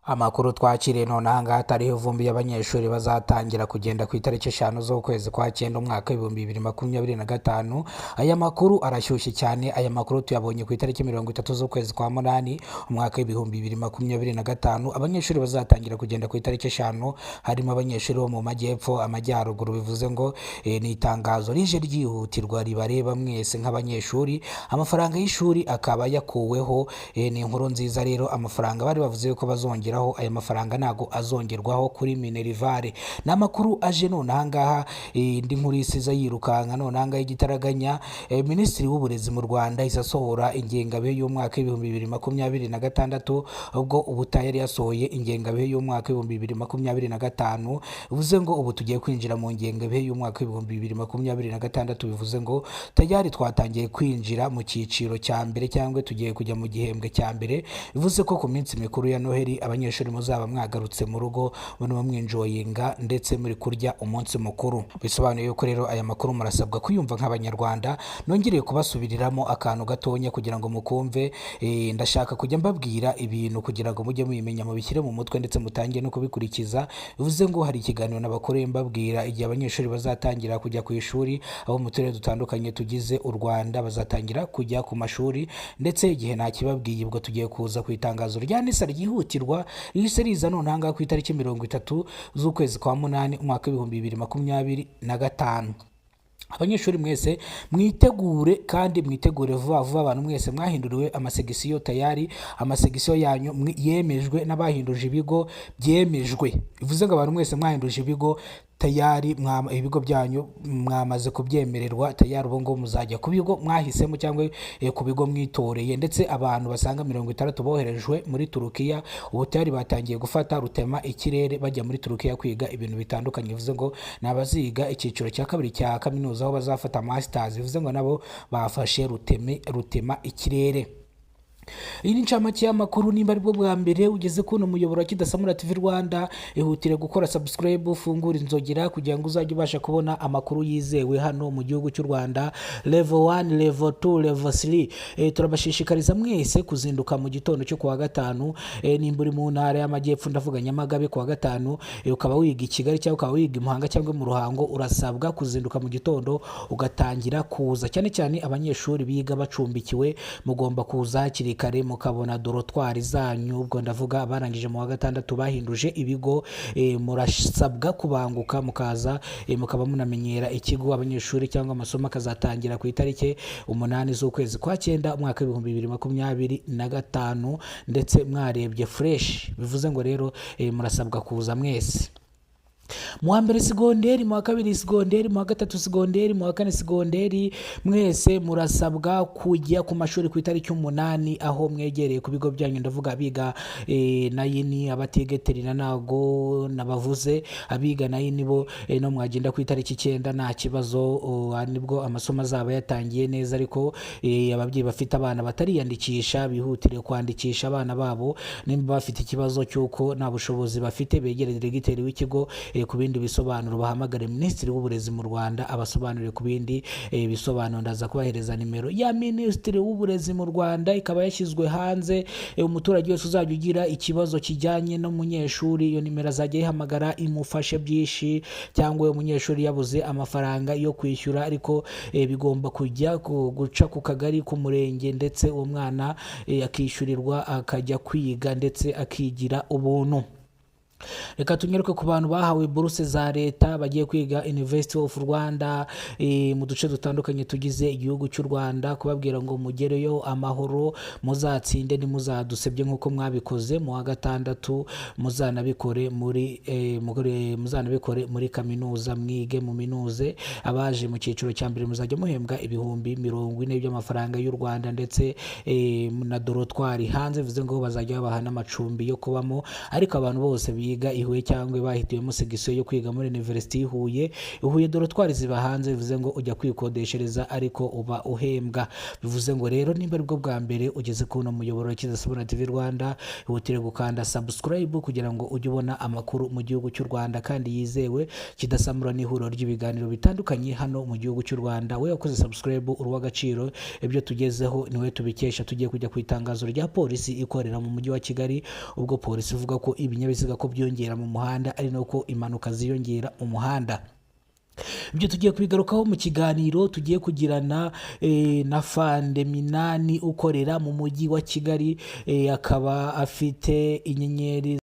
Amakuru twakiriye none aha ngaha atariho ivumbi y'abanyeshuri bazatangira kugenda ku itariki 5 z'ukwezi kwa cyenda umwaka w'ibihumbi 2025. Aya makuru arashyushye cyane. Aya makuru tuyabonye ku itariki 30 z'ukwezi kwa munani umwaka w'ibihumbi 2025. Abanyeshuri bazatangira kugenda ku itariki 5 harimo abanyeshuri bo mu majyepfo, amajyaruguru. Bivuze ngo ni itangazo rije ryihutirwa ribareba mwese nk'abanyeshuri. Amafaranga y'ishuri akaba yakuweho. Ni inkuru nziza rero. Amafaranga bari bavuze ko bazongera aya mafaranga nago azongerwaho kuri Minerivare. Namakuru aje none aha ngaha indi nkuru isiza yirukanka none aha ngaha igitaraganya. Minisitiri w'uburezi mu Rwanda isasohora ingengabihe y'umwaka w'ibihumbi 2026 ubwo ubutayari yasohoye ingengabihe y'umwaka w'ibihumbi 2025. Bivuze ngo ubu tugiye kwinjira mu ngengabihe y'umwaka w'ibihumbi 2026. Bivuze ngo tayari twatangiye kwinjira mu cyiciro cya mbere cyangwa tugiye kujya mu gihembwe cya mbere. Bivuze ko ku minsi mikuru ya Noheli abanyeshuri muzaba mwagarutse mu rugo muno mwinjoyinga ndetse muri kurya umunsi mukuru. Bisobanuye yuko rero aya makuru murasabwa kuyumva nk'abanyarwanda. Nongereye kubasubiriramo akantu gatonya kugira ngo mukumve. Ndashaka kujya mbabwira ibintu kugira ngo mujye mubimenya mubishyire mu mutwe ndetse mutangiye no kubikurikiza. Bivuze ngo hari ikiganiro nabakoreye mbabwira igihe abanyeshuri bazatangira kujya ku ishuri, abo mu turere dutandukanye tugize u Rwanda bazatangira kujya ku mashuri, ndetse igihe ntakibabwiye ubwo tugiye kuza ku itangazo rya NISA ryihutirwa rihise riza none aha ngaha ku itariki 30 z'ukwezi kwa munani umwaka w'ibihumbi 2025. Abanyeshuri mwese mwitegure kandi mwitegure vuba vuba. Abantu mwese mwahinduriwe amasegisiyo tayari, amasegisiyo yanyu yemejwe n'abahinduje ibigo byemejwe. Bivuze ngo abantu mwese mwahinduje ibigo tayari, ibigo byanyu mwamaze kubyemererwa tayari. Ubu ngo muzajya ku bigo mwahisemo cyangwa ku bigo mwitoreye. Ndetse abantu basanga 60 boherejwe muri Turukiya ubu tayari batangiye gufata rutema ikirere bajya muri Turukiya kwiga ibintu bitandukanye. Bivuze ngo nabaziga icyiciro cya kabiri cya kaminuza aho bazafata masters. Bivuze ngo nabo bafashe rutema ikirere. Iyi ni incamake y'amakuru. Nimba aribwo bwa mbere ugeze kuno muyoboro wa Kidasamura TV Rwanda, ihutire gukora subscribe, ufungura inzogera kugira ngo uzajye ubasha kubona amakuru yizewe hano mu gihugu cy'u Rwanda. Level 1, level 2, level 3. Turabashishikariza mwese kuzinduka mu gitondo cyo kuwa gatanu. Nimba uri mu ntara y'amajyepfo ndavuga Nyamagabe kuwa gatanu, ukaba wiga i Kigali cyangwa ukaba wiga i Muhanga cyangwa mu Ruhango, urasabwa kuzinduka mu gitondo ugatangira kuza. Cyane cyane abanyeshuri biga bacumbikiwe mugomba kuza kare mukabona dorotwari zanyu. Ubwo ndavuga barangije mu wa gatandatu bahinduje ibigo. Murasabwa kubanguka mukaza mukaba munamenyera ikigo. Abanyeshuri cyangwa amasomo akazatangira ku itariki 8 z'ukwezi kwa cyenda umwaka w'ibihumbi 2025 ndetse mwarebye fresh. Bivuze ngo rero murasabwa kuza mwese. Mu wa mbere segonderi, mu wa kabiri segonderi, mu wa gatatu segonderi, mu wa kane segonderi, mwese murasabwa kujya ku mashuri ku itariki 8 aho mwegereye ku bigo byanyu. Ndavuga abiga nayini, abatigeterina nago nabavuze, abiga nayini bo no mwagenda ku itariki 9 nta kibazo. Nibwo amasomo azaba yatangiye neza. Ariko ababyeyi bafite abana batariyandikisha bihutire kwandikisha abana babo. Nimba bafite ikibazo cyuko nta bushobozi bafite, begere diregiteri w'ikigo. Ku bindi bisobanuro bahamagare Minisitiri w'uburezi mu Rwanda abasobanurire ku bindi bisobanuro. Ndaza kubahereza nimero ya Minisitiri w'uburezi mu Rwanda, ikaba yashyizwe hanze. Umuturage wese uzajya ugira ikibazo kijyanye n'umunyeshuri, iyo nimero azajya yihamagara imufashe byinshi. Cyangwa umunyeshuri yabuze amafaranga yo kwishyura ariko bigomba kujya guca ku kagari, ku murenge, ndetse uwo mwana akishyurirwa akajya kwiga ndetse akigira ubuntu. Reka tunyeruke ku bantu bahawe buruse za leta bagiye kwiga University of Rwanda mu duce dutandukanye tugize igihugu cy'u Rwanda, kubabwira ngo mugereyo amahoro, muzatsinde nimuzadusebye nk'uko mwabikoze mu wa gatandatu. Muzanabikore muri kaminuza, mwige mu minuze. Abaje mu cyiciro cya mbere muzajya muhembwa ibihumbi 40 by'amafaranga y'u Rwanda ndetse na dorotwari hanze. Bivuze ngo bazajya babaha n'amacumbi yo kubamo. Ariko abantu bose biga bahihiwe cyangwa bahitiwemo segisiyo yo kwiga muri University y'Ihuye dorotwari ziba hanze, bivuze ngo ujya kwikodeshereza ariko uba uhembwa. Bivuze ngo rero nimba aribwo bwa mbere ugeze ku muyoboro wa Kiza Sabuna TV Rwanda, ihutire gukanda subscribe kugira ngo ujye ubona amakuru mu gihugu cy'u Rwanda kandi yizewe, kidasamura n'ihuriro ry'ibiganiro bitandukanye hano mu gihugu cy'u Rwanda. We wakoze subscribe uri w'agaciro, ibyo tugezeho niwe tubikesha. Tugiye kujya ku itangazo rya polisi ikorera mu mujyi wa Kigali, ubwo polisi ivuga ko ibinyabiziga ko byongera mu muhanda ari nako impanuka ziyongera mu muhanda. Ibyo tugiye kubigarukaho mu kiganiro tugiye kugirana na Fande Minani ukorera mu mujyi wa Kigali, akaba afite inyenyeri